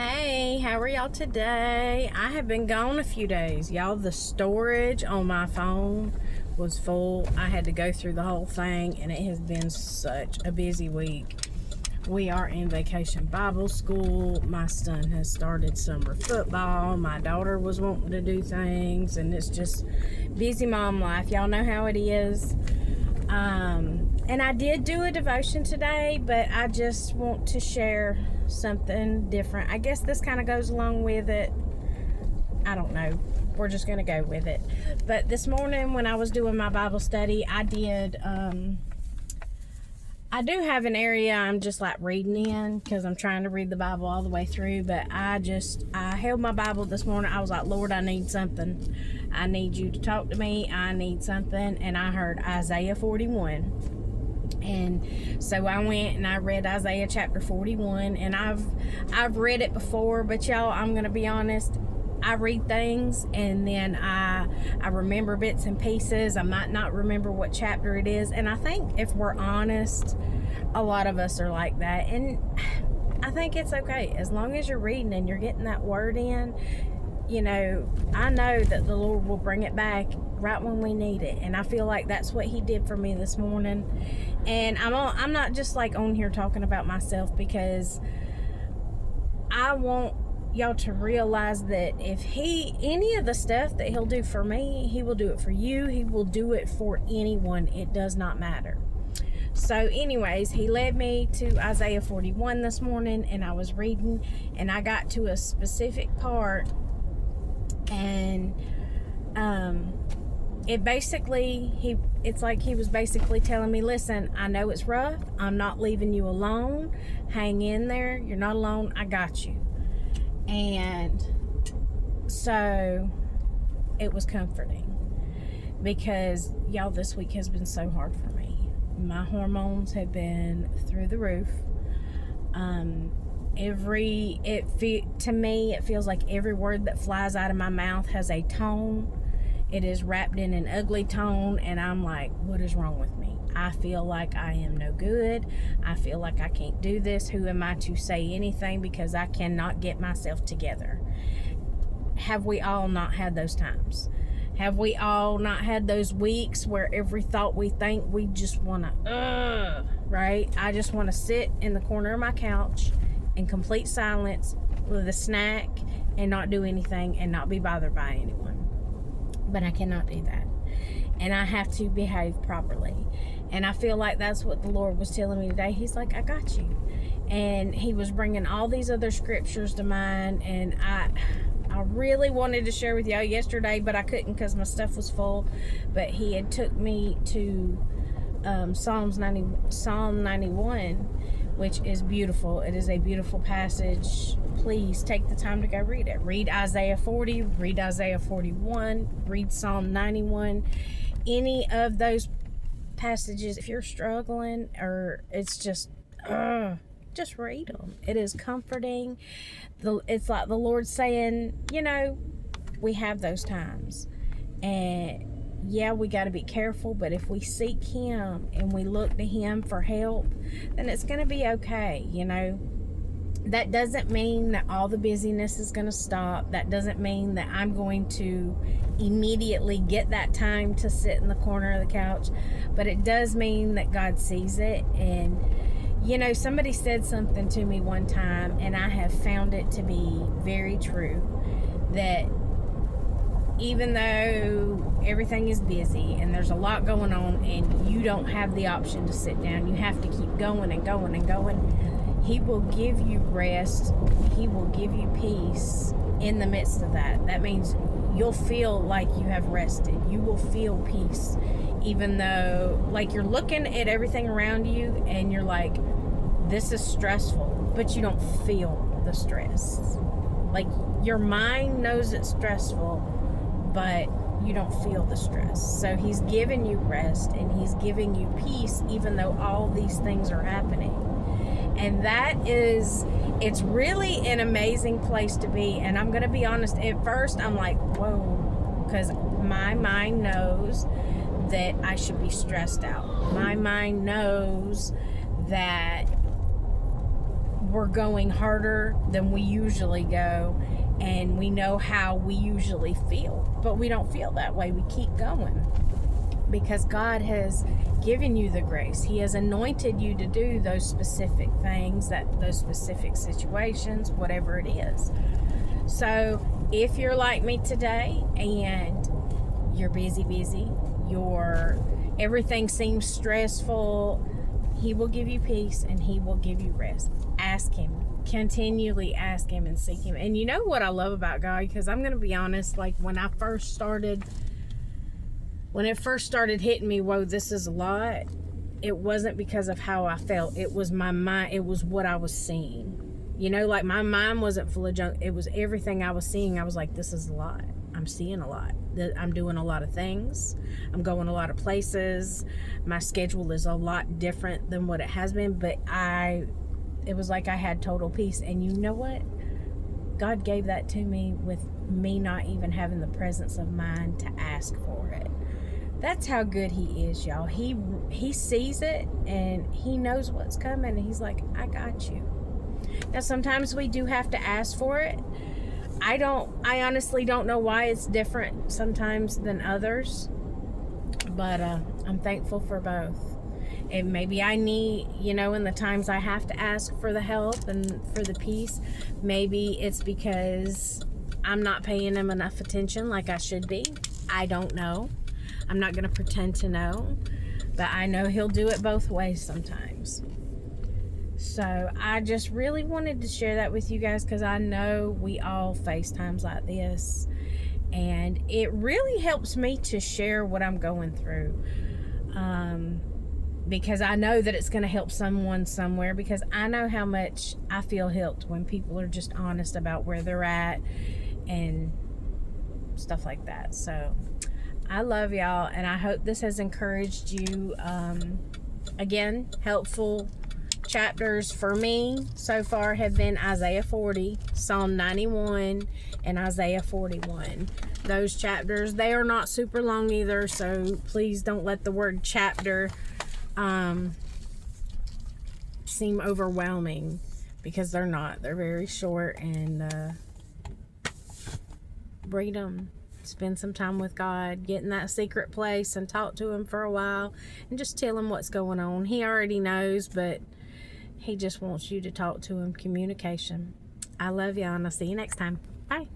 Hey, how are y'all today? I have been gone a few days. Y'all, the storage on my phone was full. I had to go through the whole thing, and it has been such a busy week. We are in vacation Bible school. My son has started summer football. My daughter was wanting to do things, and it's just busy mom life. Y'all know how it is. And I did do a devotion today, but I just want to share something different. I guess this kind of goes along with it. I don't know. We're just going to go with it. But this morning when I was doing my Bible study, I do have an area I'm just like reading in because I'm trying to read the Bible all the way through. But I held my Bible this morning. I was like, Lord, I need something. I need you to talk to me. I need something. And I heard Isaiah 41. And so I went and I read Isaiah chapter 41. And I've read it before, but y'all, I'm going to be honest. I read things and then I remember bits and pieces. I might not remember what chapter it is. And I think if we're honest, a lot of us are like that. And I think it's okay. As long as you're reading and you're getting that word in, you know, I know that the Lord will bring it back right when we need it. And I feel like that's what he did for me this morning. And I'm not just like on here talking about myself, because I want y'all to realize that if any of the stuff that he'll do for me, he will do it for you. He will do it for anyone. It does not matter. So anyways, he led me to Isaiah 41 this morning, and I was reading and I got to a specific part, and it's like he was basically telling me, listen, I know it's rough. I'm not leaving you alone. Hang in there. You're not alone. I got you. And so it was comforting, because y'all, this week has been so hard for me. My hormones have been through the roof. To me, it feels like every word that flies out of my mouth has a tone. It is wrapped in an ugly tone, and I'm like, what is wrong with me? I feel like I am no good. I feel like I can't do this. Who am I to say anything, because I cannot get myself together? Have we all not had those times? Have we all not had those weeks where every thought we think, we just want to, right? I just want to sit in the corner of my couch in complete silence with a snack and not do anything and not be bothered by anyone. But I cannot do that. And I have to behave properly. And I feel like that's what the Lord was telling me today. He's like, I got you. And he was bringing all these other scriptures to mind. And I really wanted to share with y'all yesterday, but I couldn't because my stuff was full. But he had took me to Psalm 91, which is beautiful. It is a beautiful passage. Please take the time to go read it. Read Isaiah 40, read Isaiah 41, read Psalm 91. Any of those passages, if you're struggling or it's just read them. It is comforting. It's like the Lord saying, you know, we have those times. And yeah, we got to be careful, but if we seek him and we look to him for help, then it's going to be okay, you know. That doesn't mean that all the busyness is going to stop. That doesn't mean that I'm going to immediately get that time to sit in the corner of the couch, but it does mean that God sees it. And you know, somebody said something to me one time, and I have found it to be very true, that even though everything is busy and there's a lot going on and you don't have the option to sit down, you have to keep going and going and going, he will give you rest. He will give you peace in the midst of that. That means you'll feel like you have rested. You will feel peace, even though like you're looking at everything around you and you're like, this is stressful, but you don't feel the stress. Like your mind knows it's stressful, but you don't feel the stress. So he's giving you rest and he's giving you peace, even though all these things are happening. And it's really an amazing place to be. And I'm going to be honest, at first I'm like, whoa, because my mind knows that I should be stressed out. My mind knows that we're going harder than we usually go, and we know how we usually feel, but we don't feel that way. We keep going because God has given you the grace. He has anointed you to do those specific things, those specific situations, whatever it is. So if you're like me today and you're busy, everything seems stressful, He will give you peace and He will give you rest. Ask Him. Continually ask Him and seek Him. And you know what I love about God? Because I'm going to be honest, like when it first started hitting me, whoa, this is a lot, it wasn't because of how I felt. It was my mind. It was what I was seeing. You know, like my mind wasn't full of junk. It was everything I was seeing. I was like, this is a lot. I'm seeing a lot. I'm doing a lot of things. I'm going a lot of places. My schedule is a lot different than what it has been, but it was like I had total peace. And you know what? God gave that to me with me not even having the presence of mind to ask for it. That's how good He is, y'all. He sees it and He knows what's coming, and He's like, I got you. Now, sometimes we do have to ask for it. I honestly don't know why it's different sometimes than others, but I'm thankful for both. And maybe I need, in the times I have to ask for the help and for the peace, maybe it's because I'm not paying Him enough attention like I should be. I don't know. I'm not going to pretend to know, but I know He'll do it both ways sometimes. So I just really wanted to share that with you guys, because I know we all face times like this, and it really helps me to share what I'm going through, because I know that it's going to help someone somewhere, because I know how much I feel helped when people are just honest about where they're at and stuff like that. So I love y'all, and I hope this has encouraged you. Again, helpful chapters for me so far have been Isaiah 40, Psalm 91, and Isaiah 41. Those chapters, they are not super long either, so please don't let the word chapter seem overwhelming, because they're not. They're very short, and read them. Spend some time with God, get in that secret place and talk to Him for a while and just tell Him what's going on. He already knows, but He just wants you to talk to Him. Communication. I love y'all, and I'll see you next time. Bye.